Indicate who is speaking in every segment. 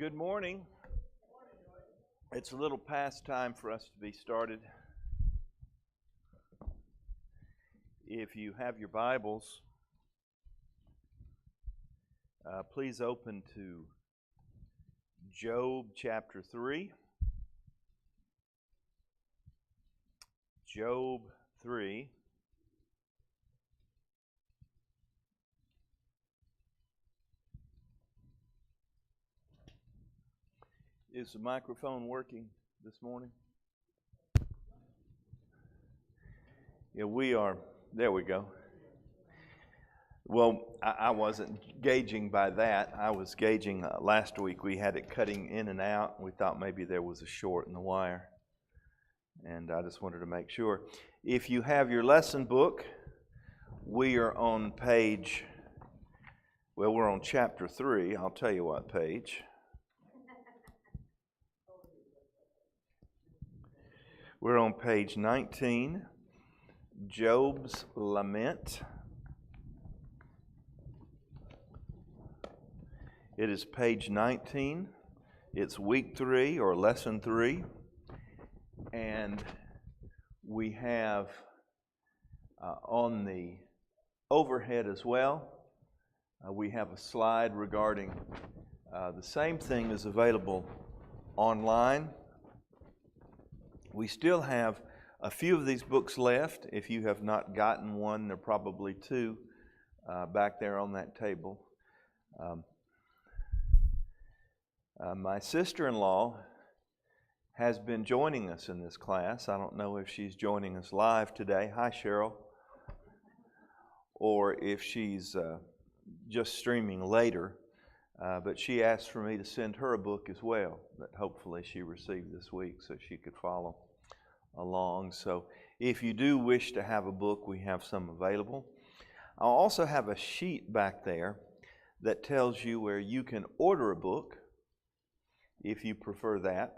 Speaker 1: Good morning. It's a little past time for us to be started. If you have your Bibles, please open to Job chapter 3. Job 3. Is the microphone working this morning? Yeah, we are. There we go. Well, I wasn't gauging by that. I was gauging last week. We had it cutting in and out. We thought maybe there was a short in the wire. And I just wanted to make sure. If you have your lesson book, we are on page, well, we're on chapter 3. I'll tell you what page. We're on page 19, Job's Lament. It is page 19. It's week 3 or lesson 3. And we have on the overhead as well, we have a slide regarding the same thing is available online. We still have a few of these books left. If you have not gotten one, there are probably 2 back there on that table. My sister-in-law has been joining us in this class. I don't know if she's joining us live today. Hi, Cheryl. Or if she's just streaming later. But she asked for me to send her a book as well that hopefully she received this week so she could follow along. So if you do wish to have a book, we have some available. I'll also have a sheet back there that tells you where you can order a book if you prefer that.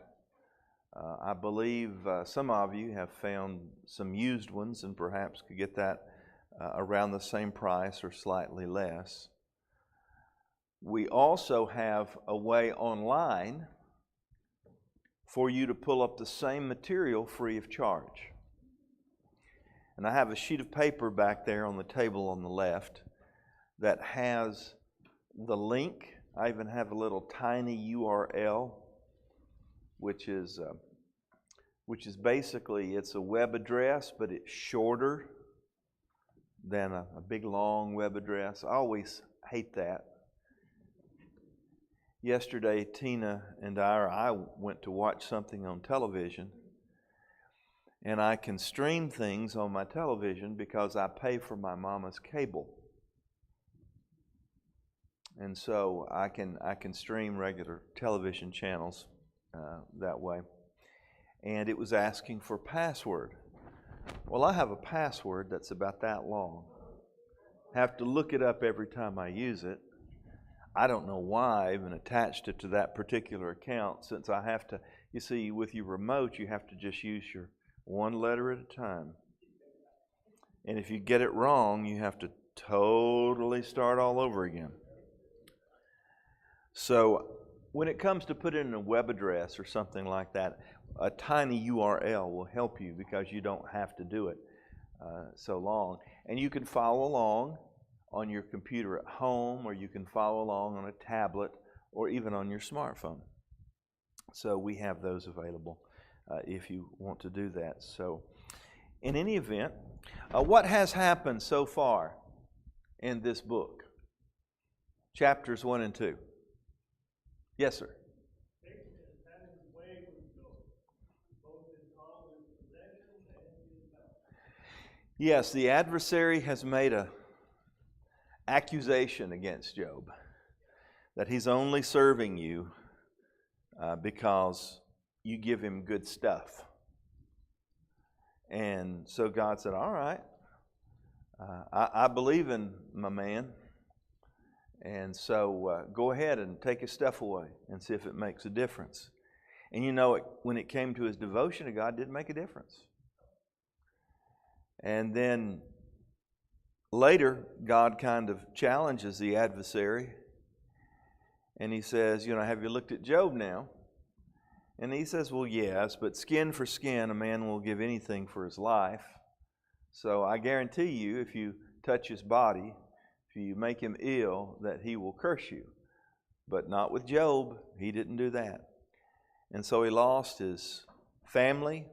Speaker 1: I believe some of you have found some used ones and perhaps could get that around the same price or slightly less. We also have a way online for you to pull up the same material free of charge. And I have a sheet of paper back there on the table on the left that has the link. I even have a little tiny URL, which is basically, it's a web address, but it's shorter than a big long web address. I always hate that. Yesterday, Tina and I went to watch something on television, and I can stream things on my television because I pay for my mama's cable. And so I can stream regular television channels that way. And it was asking for password. Well, I have a password that's about that long. Have to look it up every time I use it. I don't know why I even attached it to that particular account, since I have to, you see, with your remote, you have to just use your one letter at a time. And if you get it wrong, you have to totally start all over again. So when it comes to putting in a web address or something like that, a tiny URL will help you because you don't have to do it so long. And you can follow along on your computer at home, or you can follow along on a tablet, or even on your smartphone. So we have those available if you want to do that. So in any event, what has happened so far in this book? Chapters 1 and 2. Yes, sir. Yes, the adversary has made an accusation against Job that he's only serving you because you give him good stuff. And so God said, all right, I believe in my man, and so go ahead and take his stuff away and see if it makes a difference. And you know, when it came to his devotion to God, it didn't make a difference. And then later, God kind of challenges the adversary And he says, have you looked at Job now? And he says, well, yes, but skin for skin, a man will give anything for his life. So I guarantee you, if you touch his body, if you make him ill, that he will curse you. But not with Job. He didn't do that. And so he lost his family,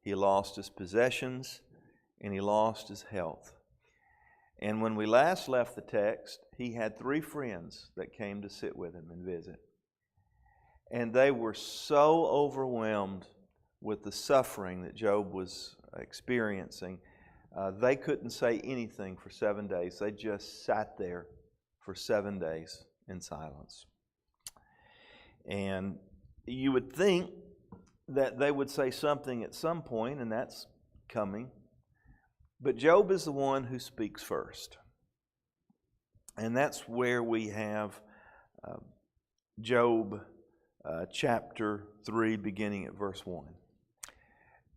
Speaker 1: he lost his possessions, and he lost his health. And when we last left the text, he had 3 friends that came to sit with him and visit. And they were so overwhelmed with the suffering that Job was experiencing, they couldn't say anything for 7 days. They just sat there for 7 days in silence. And you would think that they would say something at some point, and that's coming. But Job is the one who speaks first. And that's where we have Job chapter 3, beginning at verse 1.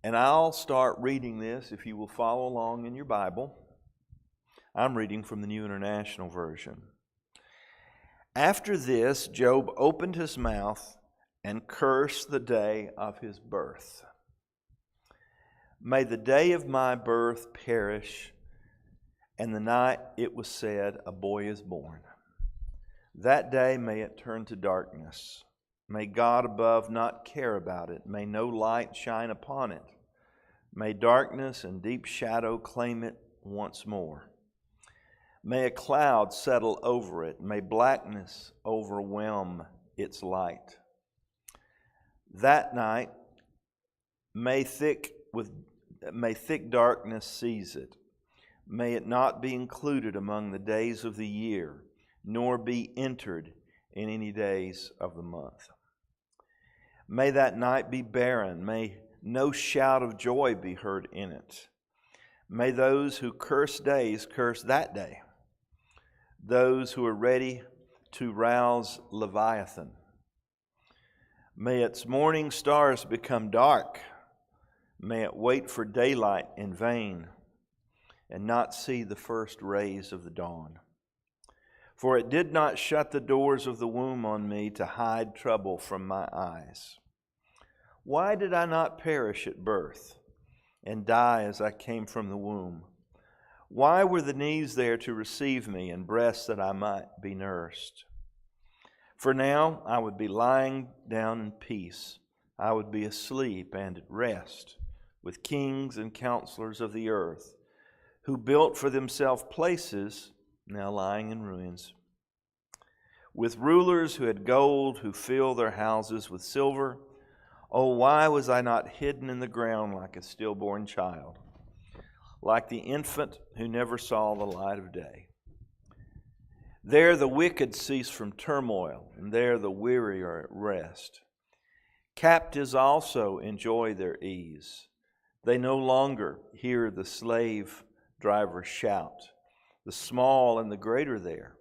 Speaker 1: And I'll start reading this if you will follow along in your Bible. I'm reading from the New International Version. After this, Job opened his mouth and cursed the day of his birth. May the day of my birth perish, and the night it was said, a boy is born. That day may it turn to darkness. May God above not care about it. May no light shine upon it. May darkness and deep shadow claim it once more. May a cloud settle over it. May blackness overwhelm its light. That night may thick darkness seize it. May it not be included among the days of the year, nor be entered in any days of the month. May that night be barren. May no shout of joy be heard in it. May those who curse days curse that day. Those who are ready to rouse Leviathan. May its morning stars become dark. May it wait for daylight in vain and not see the first rays of the dawn. For it did not shut the doors of the womb on me to hide trouble from my eyes. Why did I not perish at birth and die as I came from the womb? Why were the knees there to receive me and breasts that I might be nursed? For now I would be lying down in peace. I would be asleep and at rest with kings and counselors of the earth, who built for themselves places now lying in ruins, with rulers who had gold, who filled their houses with silver. Oh, why was I not hidden in the ground like a stillborn child, like the infant who never saw the light of day? There the wicked cease from turmoil, and there the weary are at rest. Captives also enjoy their ease. They no longer hear the slave driver shout. The small and the great are there,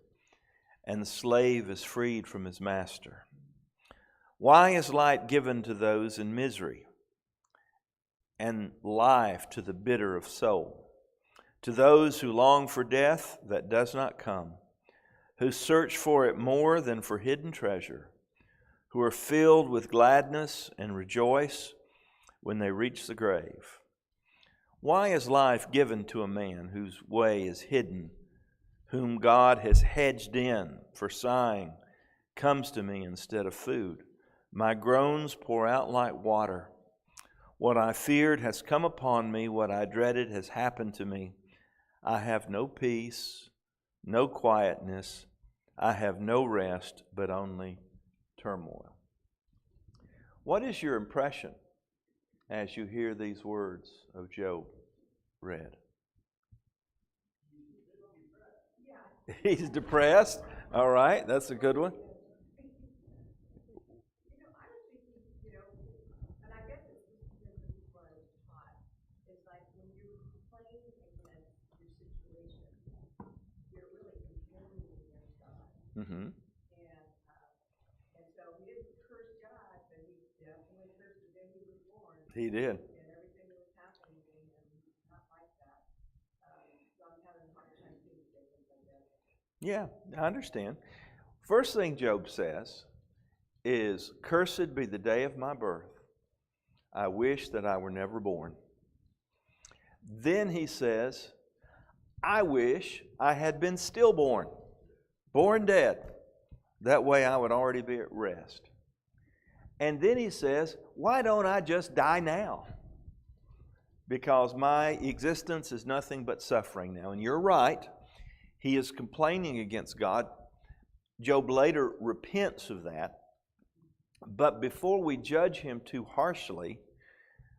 Speaker 1: and the slave is freed from his master. Why is light given to those in misery, and life to the bitter of soul? To those who long for death that does not come, who search for it more than for hidden treasure, who are filled with gladness and rejoice when they reach the grave. Why is life given to a man whose way is hidden, whom God has hedged in, for sighing comes to me instead of food? My groans pour out like water. What I feared has come upon me, what I dreaded has happened to me. I have no peace, no quietness. I have no rest, but only turmoil. What is your impression as you hear these words of Job read? He's depressed. All right, that's a good one. Mm-hmm. He did. Yeah, I understand. First thing Job says is, "Cursed be the day of my birth. I wish that I were never born." Then he says, "I wish I had been stillborn, born dead. That way I would already be at rest." And then he says, "Why don't I just die now? Because my existence is nothing but suffering now." And you're right. He is complaining against God. Job later repents of that. But before we judge him too harshly,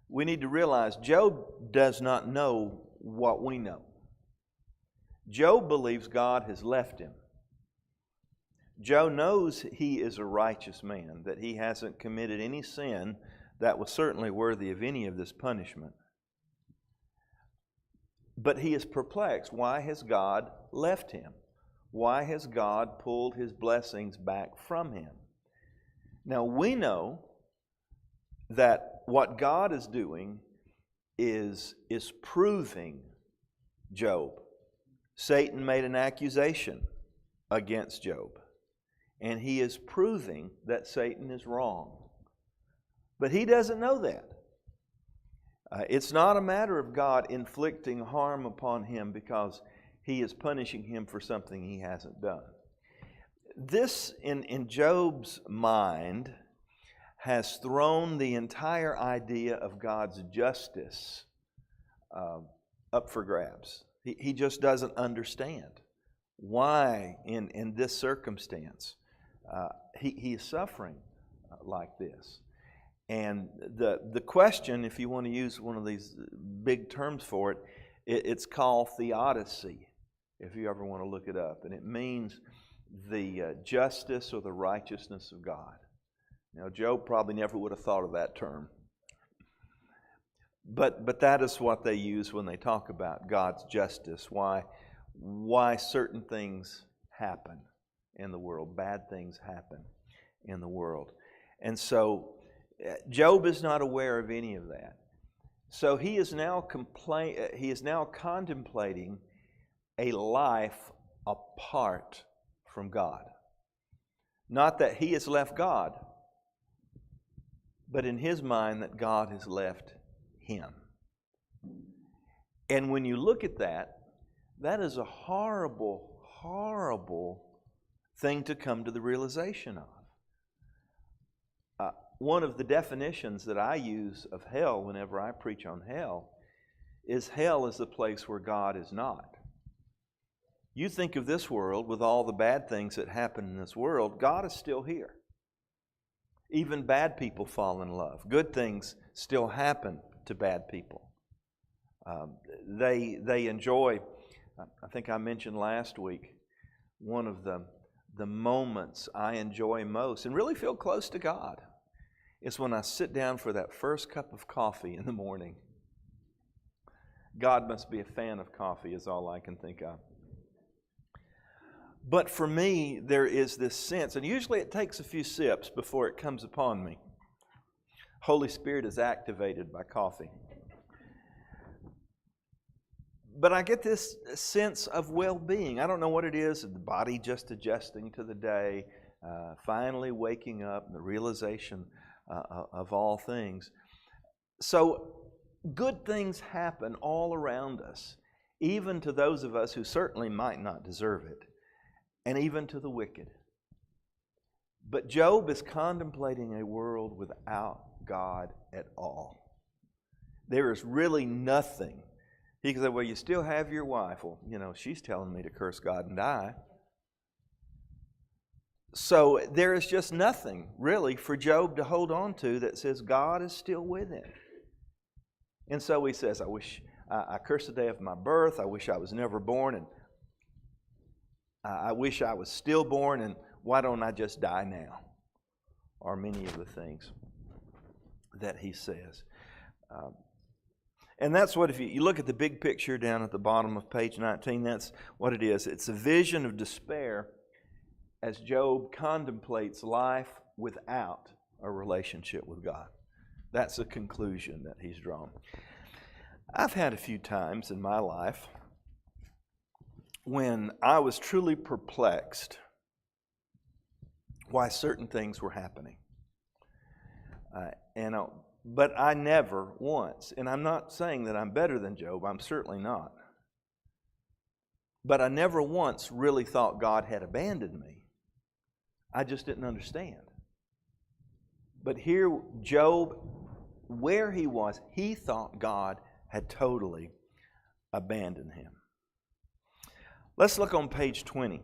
Speaker 1: we need to realize Job does not know what we know. Job believes God has left him. Job knows he is a righteous man, that he hasn't committed any sin that was certainly worthy of any of this punishment. But he is perplexed. Why has God left him? Why has God pulled his blessings back from him? Now we know that what God is doing is proving Job. Satan made an accusation against Job, and he is proving that Satan is wrong. But he doesn't know that. It's not a matter of God inflicting harm upon him because he is punishing him for something he hasn't done. This, in Job's mind, has thrown the entire idea of God's justice up for grabs. He just doesn't understand why, in this circumstance, he is suffering like this. And the question, if you want to use one of these big terms for it, it's called theodicy, if you ever want to look it up. And it means the justice or the righteousness of God. Now, Job probably never would have thought of that term. But that is what they use when they talk about God's justice, why certain things happen in the world, bad things happen in the world. And so Job is not aware of any of that. So he is now contemplating a life apart from God. Not that he has left God, but in his mind that God has left him. And when you look at that, that is a horrible, horrible thing to come to the realization of. One of the definitions that I use of hell whenever I preach on hell is the place where God is not. You think of this world with all the bad things that happen in this world, God is still here. Even bad people fall in love. Good things still happen to bad people. They enjoy, I think I mentioned last week, one of the moments I enjoy most and really feel close to God is when I sit down for that first cup of coffee in the morning. God must be a fan of coffee is all I can think of. But for me, there is this sense, and usually it takes a few sips before it comes upon me. Holy Spirit is activated by coffee. But I get this sense of well-being. I don't know what it is, the body just adjusting to the day, finally waking up, and the realization of all things. So good things happen all around us, even to those of us who certainly might not deserve it, and even to the wicked. But Job is contemplating a world without God at all. There is really nothing. He can say, well, you still have your wife. Well, she's telling me to curse God and die. So there is just nothing really for Job to hold on to that says God is still with him. And so he says, I curse the day of my birth. I wish I was never born. And I wish I was stillborn. And why don't I just die now? Are many of the things that he says. And that's what, if you look at the big picture down at the bottom of page 19, that's what it is. It's a vision of despair as Job contemplates life without a relationship with God. That's the conclusion that he's drawn. I've had a few times in my life when I was truly perplexed why certain things were happening. But I never once, and I'm not saying that I'm better than Job, I'm certainly not. But I never once really thought God had abandoned me. I just didn't understand. But here, Job, where he was, he thought God had totally abandoned him. Let's look on page 20.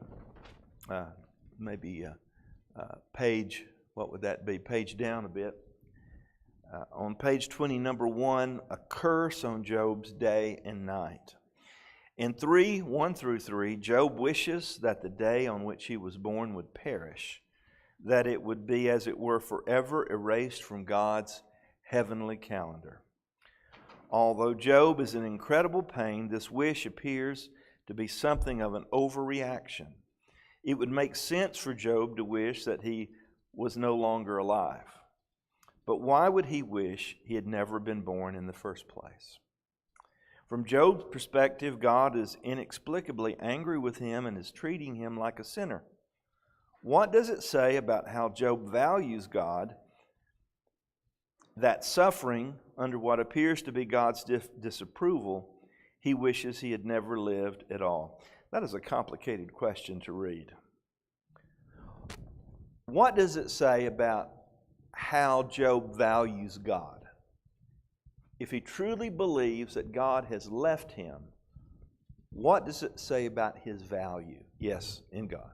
Speaker 1: Page, what would that be? Page down a bit. On page 20, number 1, a curse on Job's day and night. In 1 through 3, Job wishes that the day on which he was born would perish, that it would be, as it were, forever erased from God's heavenly calendar. Although Job is in incredible pain, this wish appears to be something of an overreaction. It would make sense for Job to wish that he was no longer alive. But why would he wish he had never been born in the first place? From Job's perspective, God is inexplicably angry with him and is treating him like a sinner. What does it say about how Job values God that suffering under what appears to be God's disapproval, he wishes he had never lived at all? That is a complicated question to read. What does it say about how Job values God? If he truly believes that God has left him, what does it say about his value? Yes, in God.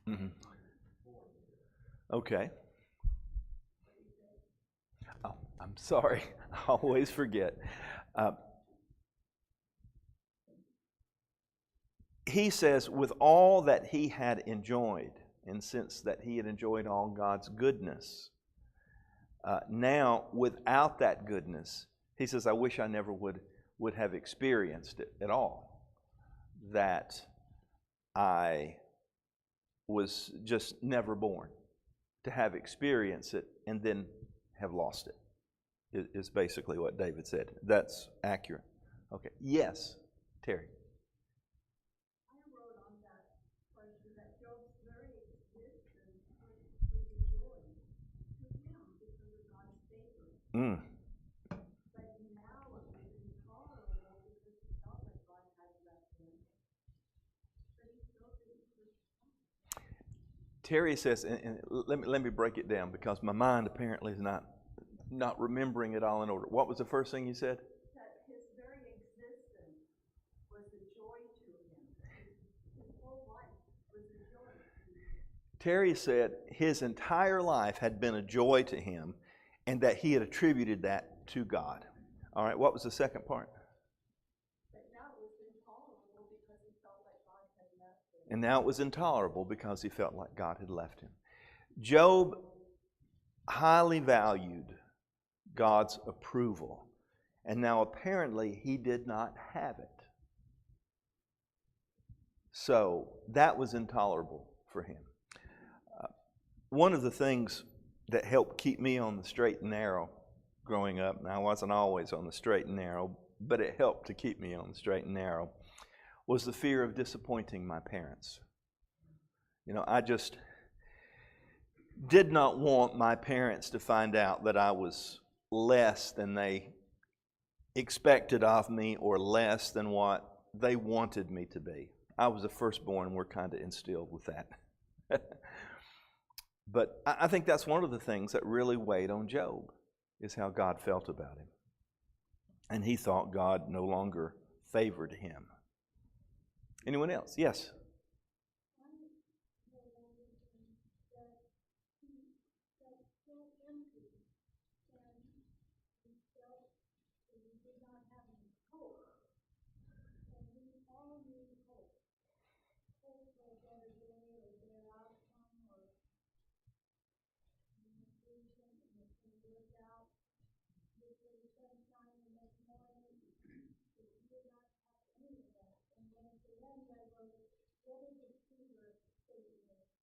Speaker 1: Mm-hmm. Okay. Oh, I'm sorry. I always forget. He says, with all that he had enjoyed, and since that he had enjoyed all God's goodness, now without that goodness, he says, I wish I never would have experienced it at all. That I was just never born to have experienced it and then have lost it, is basically what David said. That's accurate. Okay. Yes, Terry.
Speaker 2: I wrote on that question that Job's very existence was a joy to him because of God's favor. But now it was intolerable because he felt like God had left him. But he still didn't push back.
Speaker 1: Terry says, and let me break it down because my mind apparently is not remembering it all in order. What was the first thing you said?
Speaker 2: That his very existence was a joy to him. His whole life was a joy to him.
Speaker 1: Terry said his entire life had been a joy to him and that he had attributed that to God. All right, what was the second part?
Speaker 2: But now it was intolerable because he felt like God had left him.
Speaker 1: And now it was intolerable because he felt like God had left him. Job highly valued God's approval. And now apparently he did not have it. So that was intolerable for him. One of the things that helped keep me on the straight and narrow growing up, and I wasn't always on the straight and narrow, but it helped to keep me on the straight and narrow, was the fear of disappointing my parents. You know, I just did not want my parents to find out that I was less than they expected of me or less than what they wanted me to be. I was the firstborn, and we're kind of instilled with that. But I think that's one of the things that really weighed on Job, is how God felt about him. And he thought God no longer favored him. Anyone else? Yes?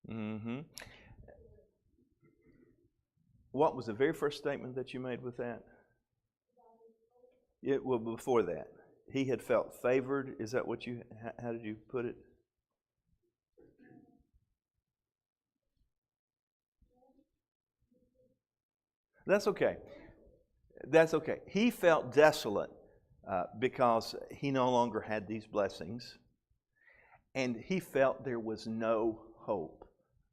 Speaker 1: Mm-hmm. what was the very first statement that you made with that? Well, before that, he had felt favored. Is that what you? How did you put it? That's okay. That's okay. He felt desolate because he no longer had these blessings, and he felt there was no hope.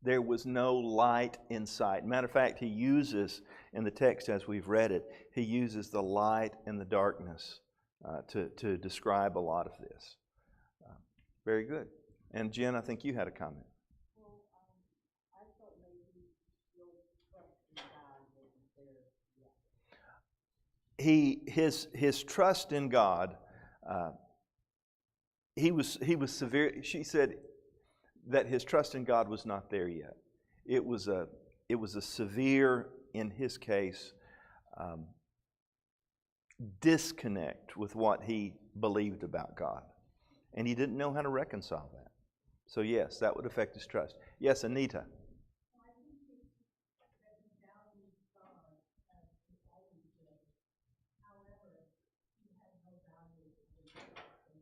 Speaker 1: There was no light in sight. Matter of fact, he uses, in the text as we've read it, he uses the light and the darkness to describe a lot of this. Very good. And Jen, I think you had a comment.
Speaker 2: Well, I thought maybe your trust in God wasn't there yet.
Speaker 1: His trust in God, he was severe. She said that his trust in God was not there yet. It was a severe, in his case, disconnect with what he believed about God, and he didn't know how to reconcile that. So yes, that would affect his trust. Yes, Anita.
Speaker 2: I think that he valued God as he always did. However, he had no value in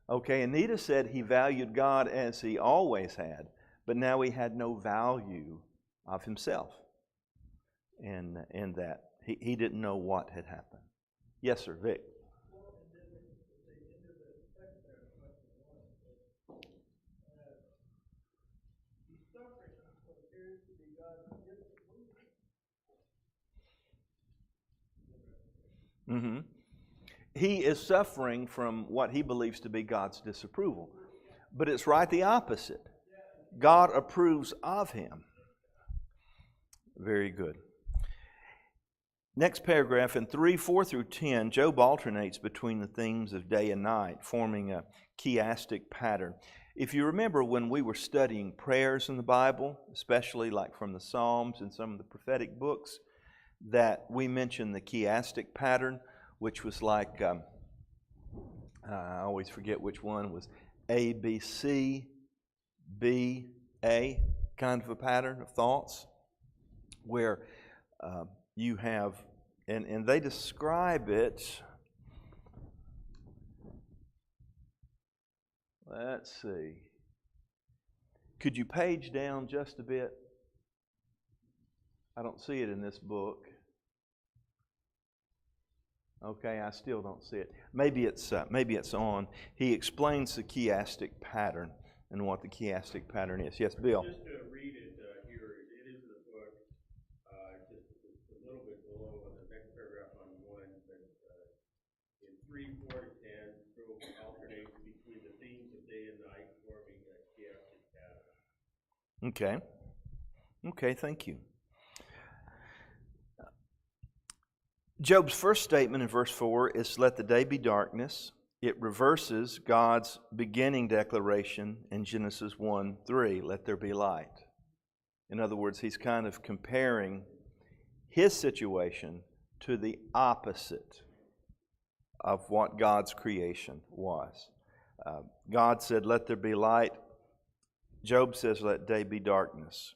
Speaker 1: Okay, Anita said he valued God as he always had, but now he had no value of himself in that. He didn't know what had happened. Yes, sir, Vic. Mm-hmm. He is suffering from what he believes to be God's disapproval. But it's right the opposite. God approves of him. Very good. Next paragraph, in 3:4 through 10, Job alternates between the themes of day and night, forming a chiastic pattern. If you remember when we were studying prayers in the Bible, especially like from the Psalms and some of the prophetic books, that we mentioned the chiastic pattern, which was like, I always forget which one was A, B, C, B, A, kind of a pattern of thoughts, where you have, and they describe it, let's see, could you page down just a bit? I don't see it in this book. Okay, I still don't see it. Maybe it's on. He explains the chiastic pattern and what the chiastic pattern is. Yes, Bill.
Speaker 3: Just to read it here, it is in the book, just a little bit below on the next paragraph on 1, but in 3, 4 to 10, Job alternates between the themes of day and night, forming a chiastic pattern.
Speaker 1: Okay. Okay, thank you. Job's first statement in verse 4 is, "Let the day be darkness." It reverses God's beginning declaration in Genesis 1:3, "Let there be light." In other words, he's kind of comparing his situation to the opposite of what God's creation was. God said, "Let there be light." Job says, "Let day be darkness."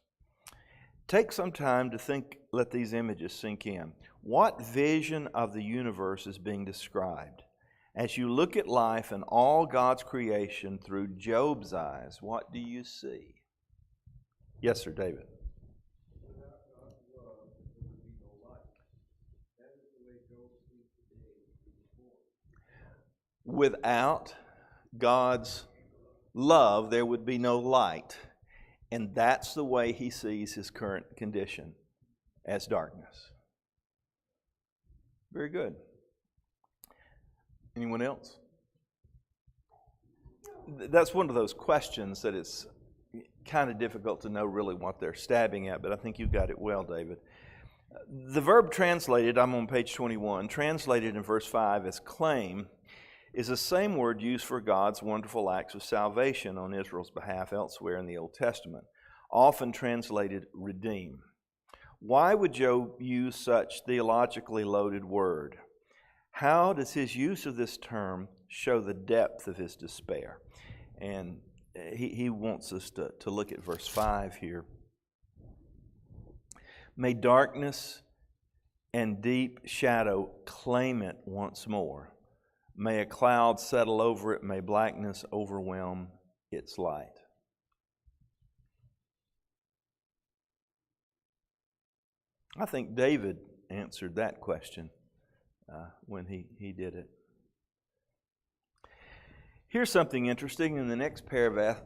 Speaker 1: Take some time to think, let these images sink in. What vision of the universe is being described? As you look at life and all God's creation through Job's eyes, what do you see? Yes, sir, David.
Speaker 3: Without God's love, there would be no life. That is the way Job sees the day before.
Speaker 1: Without God's love, there would be no light. And that's the way he sees his current condition, as darkness. Very good. Anyone else? That's one of those questions that it's kind of difficult to know really what they're stabbing at, but I think you got it well, David. The verb translated, I'm on page 21, translated in verse 5 as claim, is the same word used for God's wonderful acts of salvation on Israel's behalf elsewhere in the Old Testament, often translated redeem. Why would Job use such theologically loaded word? How does his use of this term show the depth of his despair? And he wants us to look at verse 5 here. May darkness and deep shadow claim it once more. May a cloud settle over it. May blackness overwhelm its light. I think David answered that question when he did it. Here's something interesting in the next paragraph,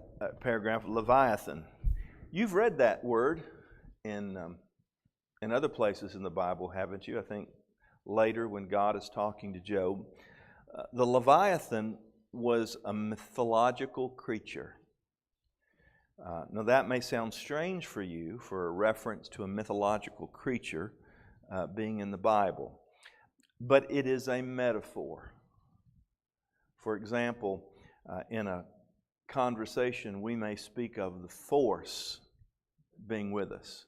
Speaker 1: Leviathan. You've read that word in other places in the Bible, haven't you? I think later when God is talking to Job. The Leviathan was a mythological creature. Now that may sound strange for you for a reference to a mythological creature being in the Bible, but it is a metaphor. For example, in a conversation we may speak of the force being with us.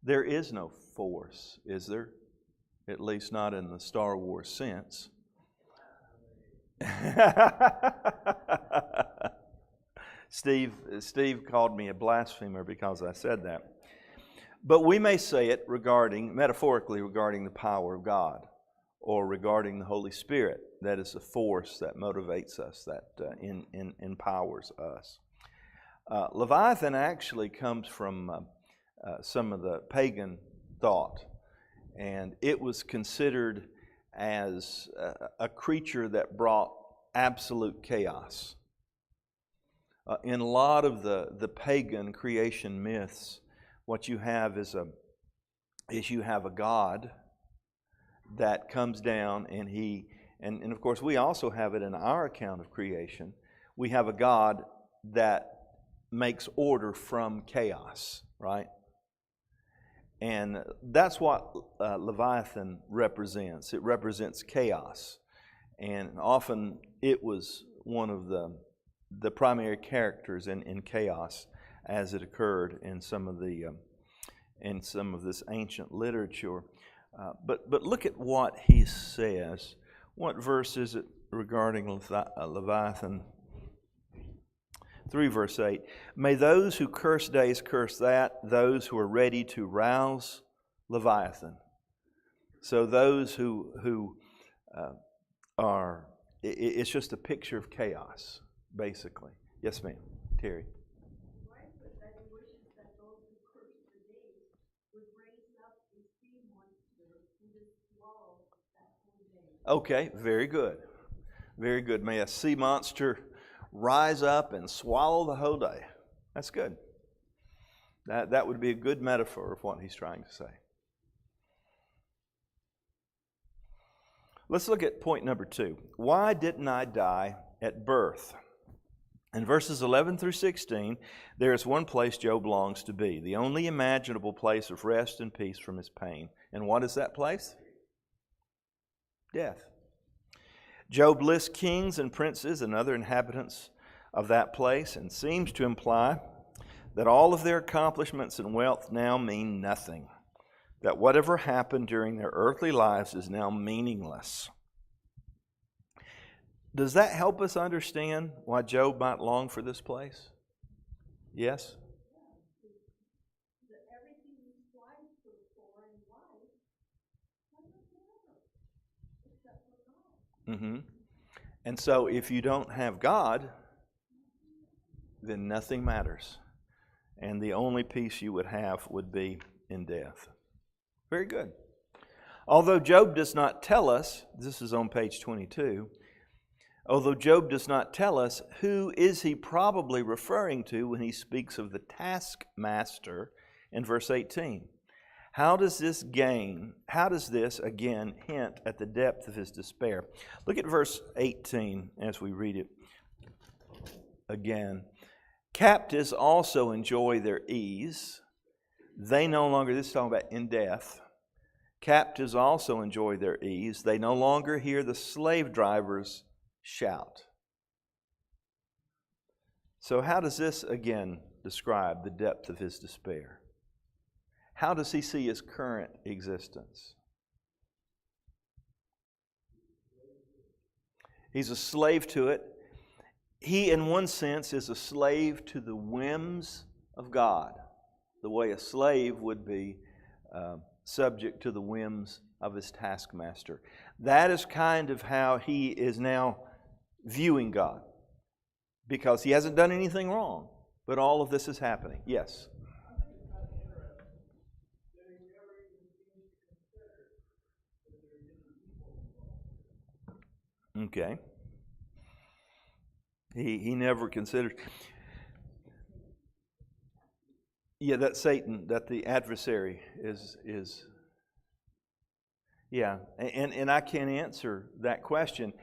Speaker 1: There is no force, is there? At least not in the Star Wars sense. Steve called me a blasphemer because I said that. But we may say it metaphorically regarding the power of God or regarding the Holy Spirit. That is a force that motivates us, that empowers us. Leviathan actually comes from some of the pagan thought, and it was considered as a creature that brought absolute chaos. In a lot of the pagan creation myths, what you have is you have a God that comes down and of course we also have it in our account of creation. We have a God that makes order from chaos, right? And that's what Leviathan represents. It represents chaos. And often it was one of the primary characters in chaos as it occurred in some of this ancient literature. But look at what he says. What verse is it regarding Leviathan? 3 verse 8. May those who curse days curse that, those who are ready to rouse Leviathan. So those who are, it's just a picture of chaos, basically. Yes, ma'am. Terry.
Speaker 2: Right, but that he wishes that those who curse the days would raise up a sea monster who would swallow that whole day.
Speaker 1: Okay, very good. Very good. May a sea monster rise up and swallow the whole day. That's good. That would be a good metaphor of what he's trying to say. Let's look at point number 2. Why didn't I die at birth? In verses 11 through 16, there is one place Job longs to be, the only imaginable place of rest and peace from his pain. And what is that place? Death. Job lists kings and princes and other inhabitants of that place and seems to imply that all of their accomplishments and wealth now mean nothing, that whatever happened during their earthly lives is now meaningless. Does that help us understand why Job might long for this place? Yes?
Speaker 2: Everything he strives for in life doesn't matter except for God.
Speaker 1: Mm-hmm. And so if you don't have God, then nothing matters. And the only peace you would have would be in death. Very good. Although Job does not tell us, this is on page 22, although Job does not tell us, who is he probably referring to when he speaks of the taskmaster in verse 18? How does this again hint at the depth of his despair? Look at verse 18 as we read it again. Captives also enjoy their ease. They no longer, this is talking about in death. Captives also enjoy their ease. They no longer hear the slave drivers shout. So how does this again describe the depth of his despair? How does he see his current existence? He's a slave to it. He, in one sense, is a slave to the whims of God, the way a slave would be subject to the whims of his taskmaster. That is kind of how he is now viewing God, because he hasn't done anything wrong, but all of this is happening. Yes? Okay. He never considered. Yeah, that Satan, that the adversary is yeah, and I can't answer that question,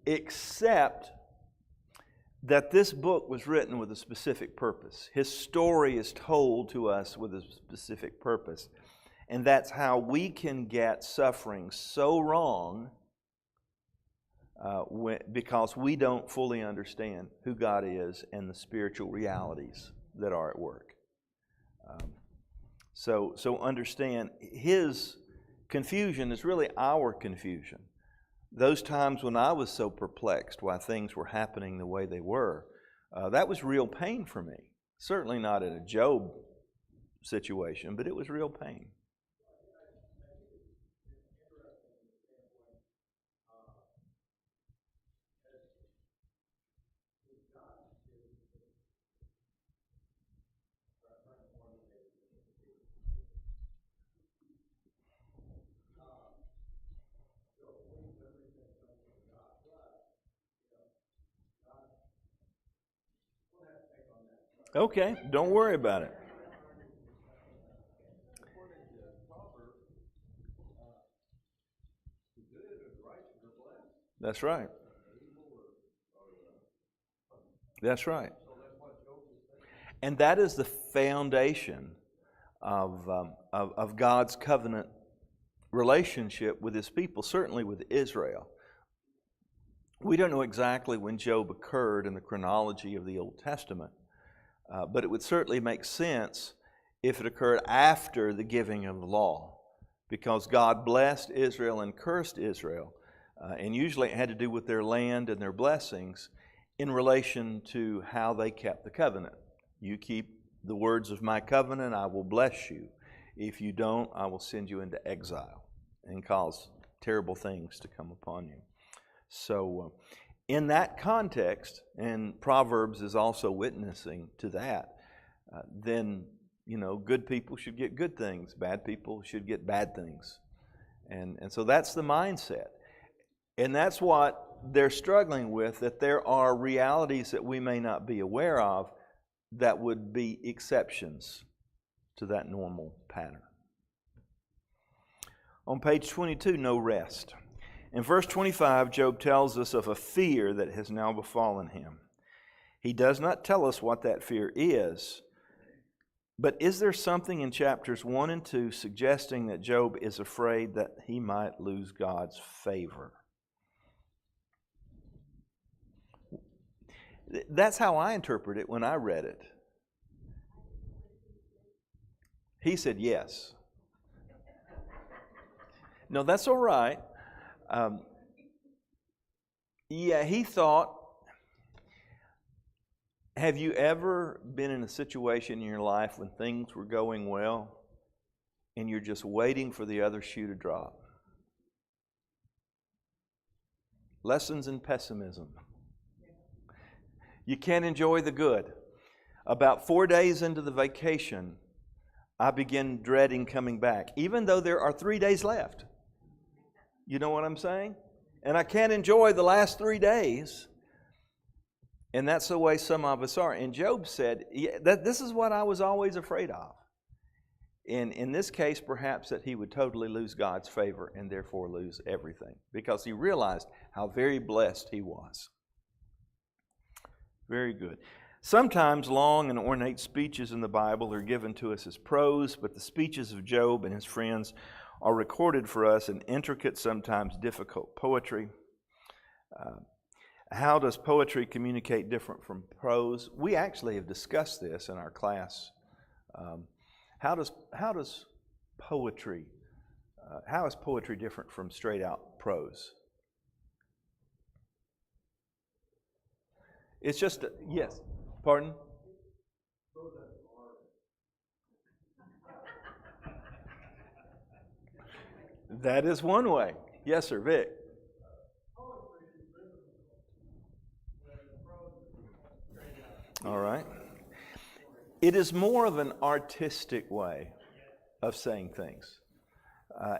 Speaker 1: except that this book was written with a specific purpose. His story is told to us with a specific purpose. And that's how we can get suffering so wrong because we don't fully understand who God is and the spiritual realities that are at work. So understand, his confusion is really our confusion. Those times when I was so perplexed why things were happening the way they were, that was real pain for me. Certainly not in a Job situation, but it was real pain. Okay, don't worry about it. That's right. That's right. And that is the foundation of God's covenant relationship with his people, certainly with Israel. We don't know exactly when Job occurred in the chronology of the Old Testament, but it would certainly make sense if it occurred after the giving of the law, because God blessed Israel and cursed Israel, and usually it had to do with their land and their blessings in relation to how they kept the covenant. You keep the words of my covenant, I will bless you. If you don't, I will send you into exile and cause terrible things to come upon you. So in that context, and Proverbs is also witnessing to that, then, good people should get good things. Bad people should get bad things. And so that's the mindset. And that's what they're struggling with, that there are realities that we may not be aware of that would be exceptions to that normal pattern. On page 22, no rest. In verse 25, Job tells us of a fear that has now befallen him. He does not tell us what that fear is, but is there something in chapters 1 and 2 suggesting that Job is afraid that he might lose God's favor? That's how I interpret it when I read it. He said yes. No, that's all right. He thought, have you ever been in a situation in your life when things were going well and you're just waiting for the other shoe to drop? Lessons in pessimism. You can't enjoy the good. About 4 days into the vacation, I begin dreading coming back, even though there are 3 days left. You know what I'm saying? And I can't enjoy the last 3 days. And that's the way some of us are. And Job said, that this is what I was always afraid of. And in this case, perhaps that he would totally lose God's favor and therefore lose everything, because he realized how very blessed he was. Very good. Sometimes long and ornate speeches in the Bible are given to us as prose, but the speeches of Job and his friends are recorded for us in intricate, sometimes difficult poetry. How does poetry communicate different from prose? We actually have discussed this in our class. How is poetry different from straight out prose? It's just, yes, pardon? That is one way. Yes, sir, Vic. All right. It is more of an artistic way of saying things.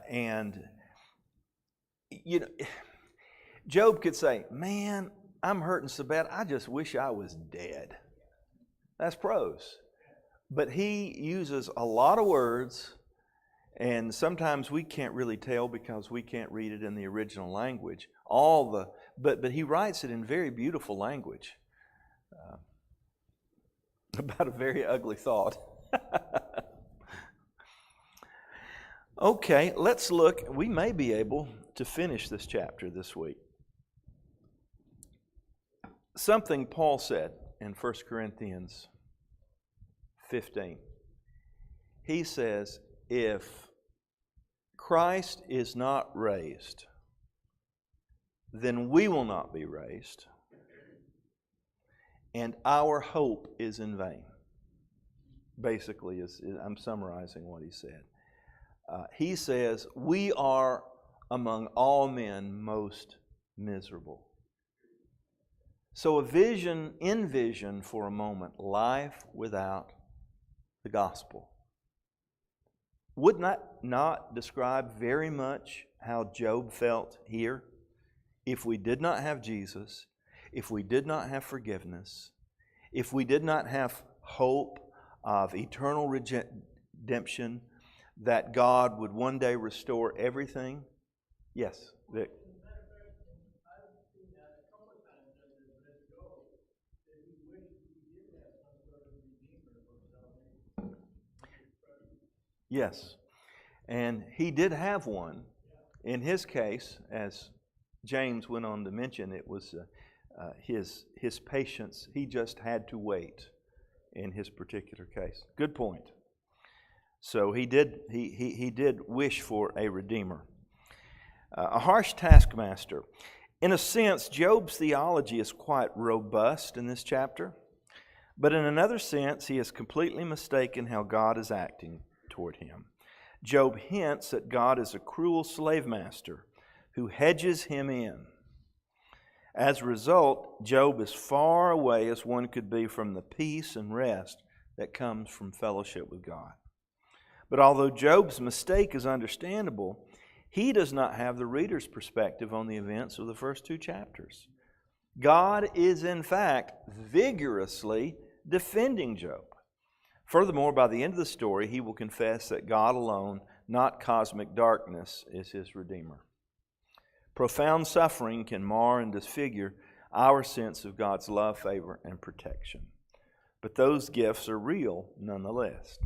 Speaker 1: And, you know, Job could say, man, I'm hurting so bad, I just wish I was dead. That's prose. But he uses a lot of words, and sometimes we can't really tell because we can't read it in the original language. But he writes it in very beautiful language about a very ugly thought. Okay, let's look. We may be able to finish this chapter this week. Something Paul said in 1 Corinthians 15. He says, if Christ is not raised, then we will not be raised, and our hope is in vain. Basically, I'm summarizing what he said. He says, we are among all men most miserable. So envision for a moment life without the gospel. Would not describe very much how Job felt here? If we did not have Jesus, if we did not have forgiveness, if we did not have hope of eternal redemption, that God would one day restore everything? Yes, Vic. Yes, and he did have one. In his case, as James went on to mention, it was his patience. He just had to wait in his particular case. Good point. So he did wish for a redeemer. A harsh taskmaster. In a sense, Job's theology is quite robust in this chapter, but in another sense, he is completely mistaken how God is acting toward him. Job hints that God is a cruel slave master who hedges him in. As a result, Job is far away as one could be from the peace and rest that comes from fellowship with God. But although Job's mistake is understandable, he does not have the reader's perspective on the events of the first two chapters. God is, in fact, vigorously defending Job. Furthermore, by the end of the story, he will confess that God alone, not cosmic darkness, is his Redeemer. Profound suffering can mar and disfigure our sense of God's love, favor, and protection. But those gifts are real nonetheless.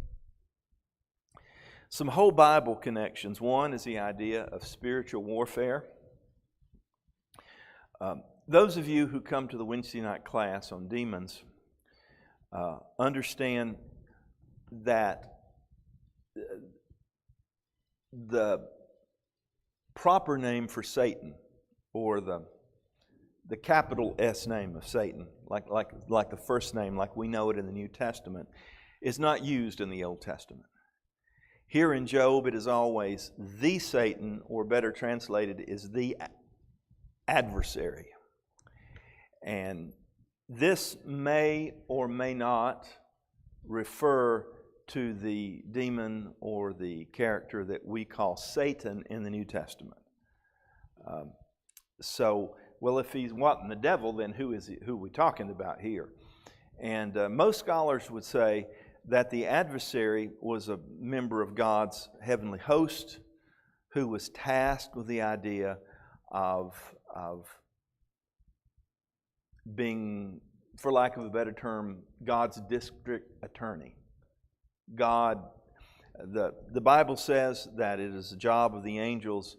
Speaker 1: Some whole Bible connections. One is the idea of spiritual warfare. Those of you who come to the Wednesday night class on demons understand that the proper name for Satan, or the capital S name of Satan, like the first name, like we know it in the New Testament, is not used in the Old Testament. Here in Job, it is always the Satan, or better translated, is the adversary. And this may or may not refer to the demon or the character that we call Satan in the New Testament. If he's wanting the devil, then who are we talking about here? And most scholars would say that the adversary was a member of God's heavenly host who was tasked with the idea of being, for lack of a better term, God's district attorney. The Bible says that it is the job of the angels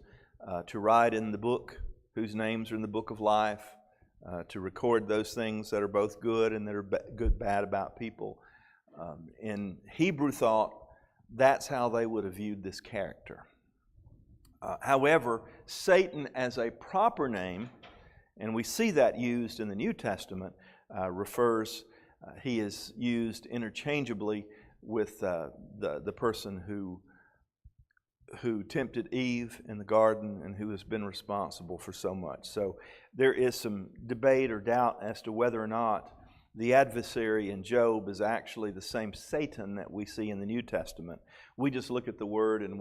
Speaker 1: to write in the book, whose names are in the book of life, to record those things that are both good and that are bad about people. In Hebrew thought, that's how they would have viewed this character. However, Satan as a proper name, and we see that used in the New Testament, he is used interchangeably with the person who tempted Eve in the garden and who has been responsible for so much. So there is some debate or doubt as to whether or not the adversary in Job is actually the same Satan that we see in the New Testament. We just look at the word and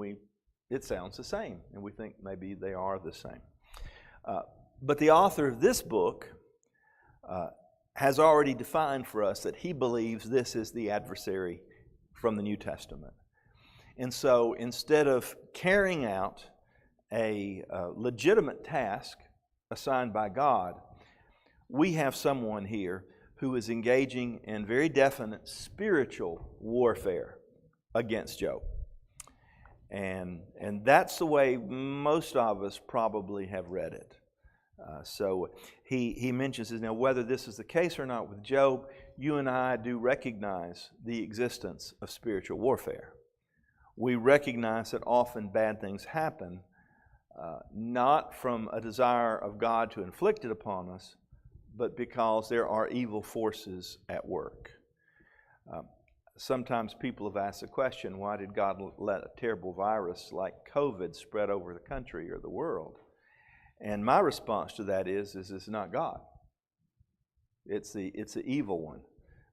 Speaker 1: it sounds the same, and we think maybe they are the same. But the author of this book has already defined for us that he believes this is the adversary from the New Testament. And so instead of carrying out a legitimate task assigned by God, we have someone here who is engaging in very definite spiritual warfare against Job. And that's the way most of us probably have read it. So he mentions this. Now, whether this is the case or not with Job, you and I do recognize the existence of spiritual warfare. We recognize that often bad things happen, not from a desire of God to inflict it upon us, but because there are evil forces at work. Sometimes people have asked the question, why did God let a terrible virus like COVID spread over the country or the world? And my response to that is it's not God. It's the evil one.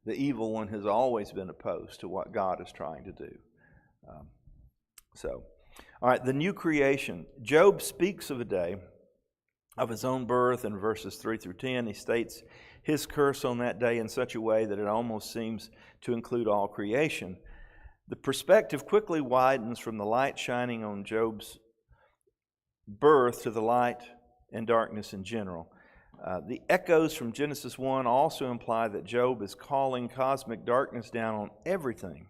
Speaker 1: The evil one has always been opposed to what God is trying to do. All right, the new creation. Job speaks of a day of his own birth in verses 3 through 10. He states his curse on that day in such a way that it almost seems to include all creation. The perspective quickly widens from the light shining on Job's birth to the light and darkness in general. The echoes from Genesis 1 also imply that Job is calling cosmic darkness down on everything.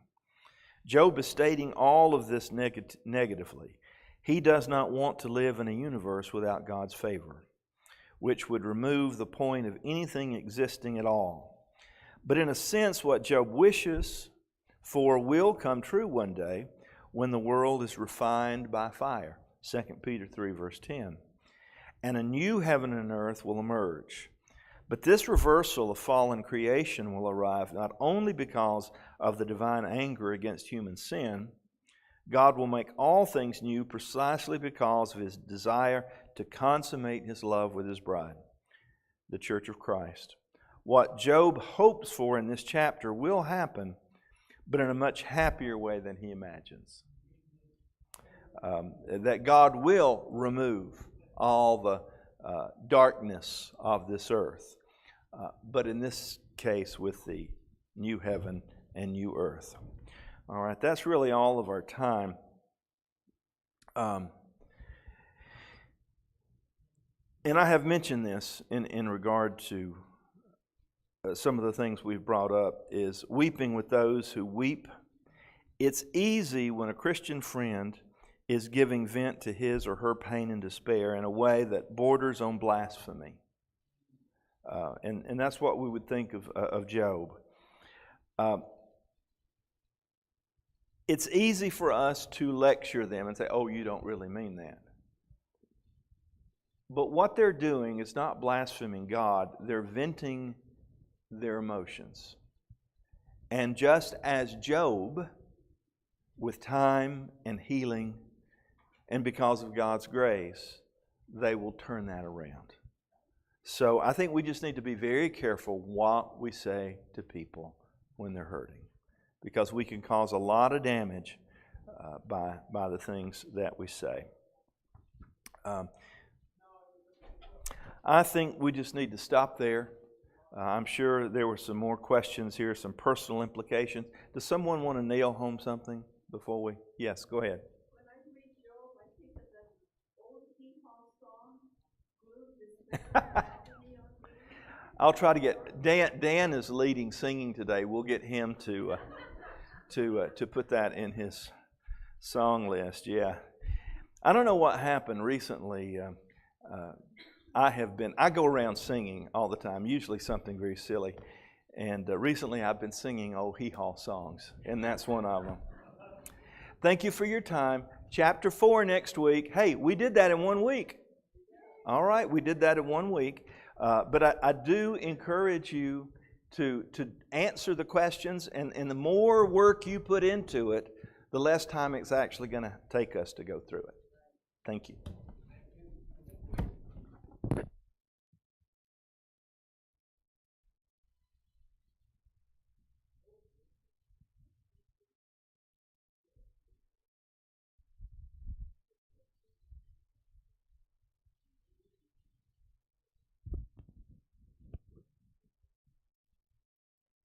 Speaker 1: Job is stating all of this negatively. He does not want to live in a universe without God's favor, which would remove the point of anything existing at all. But in a sense, what Job wishes for will come true one day when the world is refined by fire. 2 Peter 3 verse 10. And a new heaven and earth will emerge. But this reversal of fallen creation will arrive not only because of the divine anger against human sin. God will make all things new precisely because of His desire to consummate His love with His bride, the Church of Christ. What Job hopes for in this chapter will happen, but in a much happier way than he imagines. That God will remove all the darkness of this earth, but in this case with the new heaven and new earth. All right, that's really all of our time. And I have mentioned this in regard to some of the things we've brought up, is weeping with those who weep. It's easy when a Christian friend is giving vent to his or her pain and despair in a way that borders on blasphemy. And that's what we would think of Job. It's easy for us to lecture them and say, oh, you don't really mean that. But what they're doing is not blaspheming God. They're venting their emotions. And just as Job, with time and healing, and because of God's grace, they will turn that around. So I think we just need to be very careful what we say to people when they're hurting, because we can cause a lot of damage by the things that we say. I think we just need to stop there. I'm sure there were some more questions here, some personal implications. Does someone want to nail home something before we? Yes, go ahead.
Speaker 2: When I read Job, I think of that old hee-haw song, Groove is Agony on Me.
Speaker 1: I'll try to get Dan is leading singing today. We'll get him to put that in his song list. Yeah, I don't know what happened recently. I go around singing all the time, usually something very silly. And recently I've been singing old hee-haw songs, and that's one of them. Thank you for your time. Chapter 4 next week. Hey, we did that in 1 week. All right, we did that in 1 week. But I do encourage you to answer the questions, and the more work you put into it, the less time it's actually going to take us to go through it. Thank you.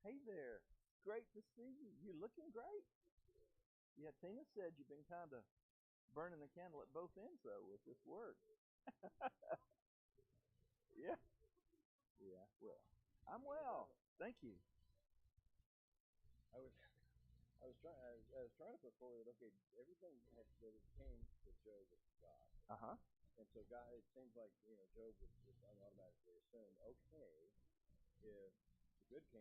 Speaker 1: Hey there. Great to see you. You're looking great. Yeah, Tina said you've been kind of burning the candle at both ends, though, with this work. Yeah. Yeah. Well, I'm well. Thank you.
Speaker 4: I was I was trying to put forward that okay, everything that it came to Job was God,
Speaker 1: Uh huh.
Speaker 4: and so God, it seems like Job would automatically assume okay, if the good came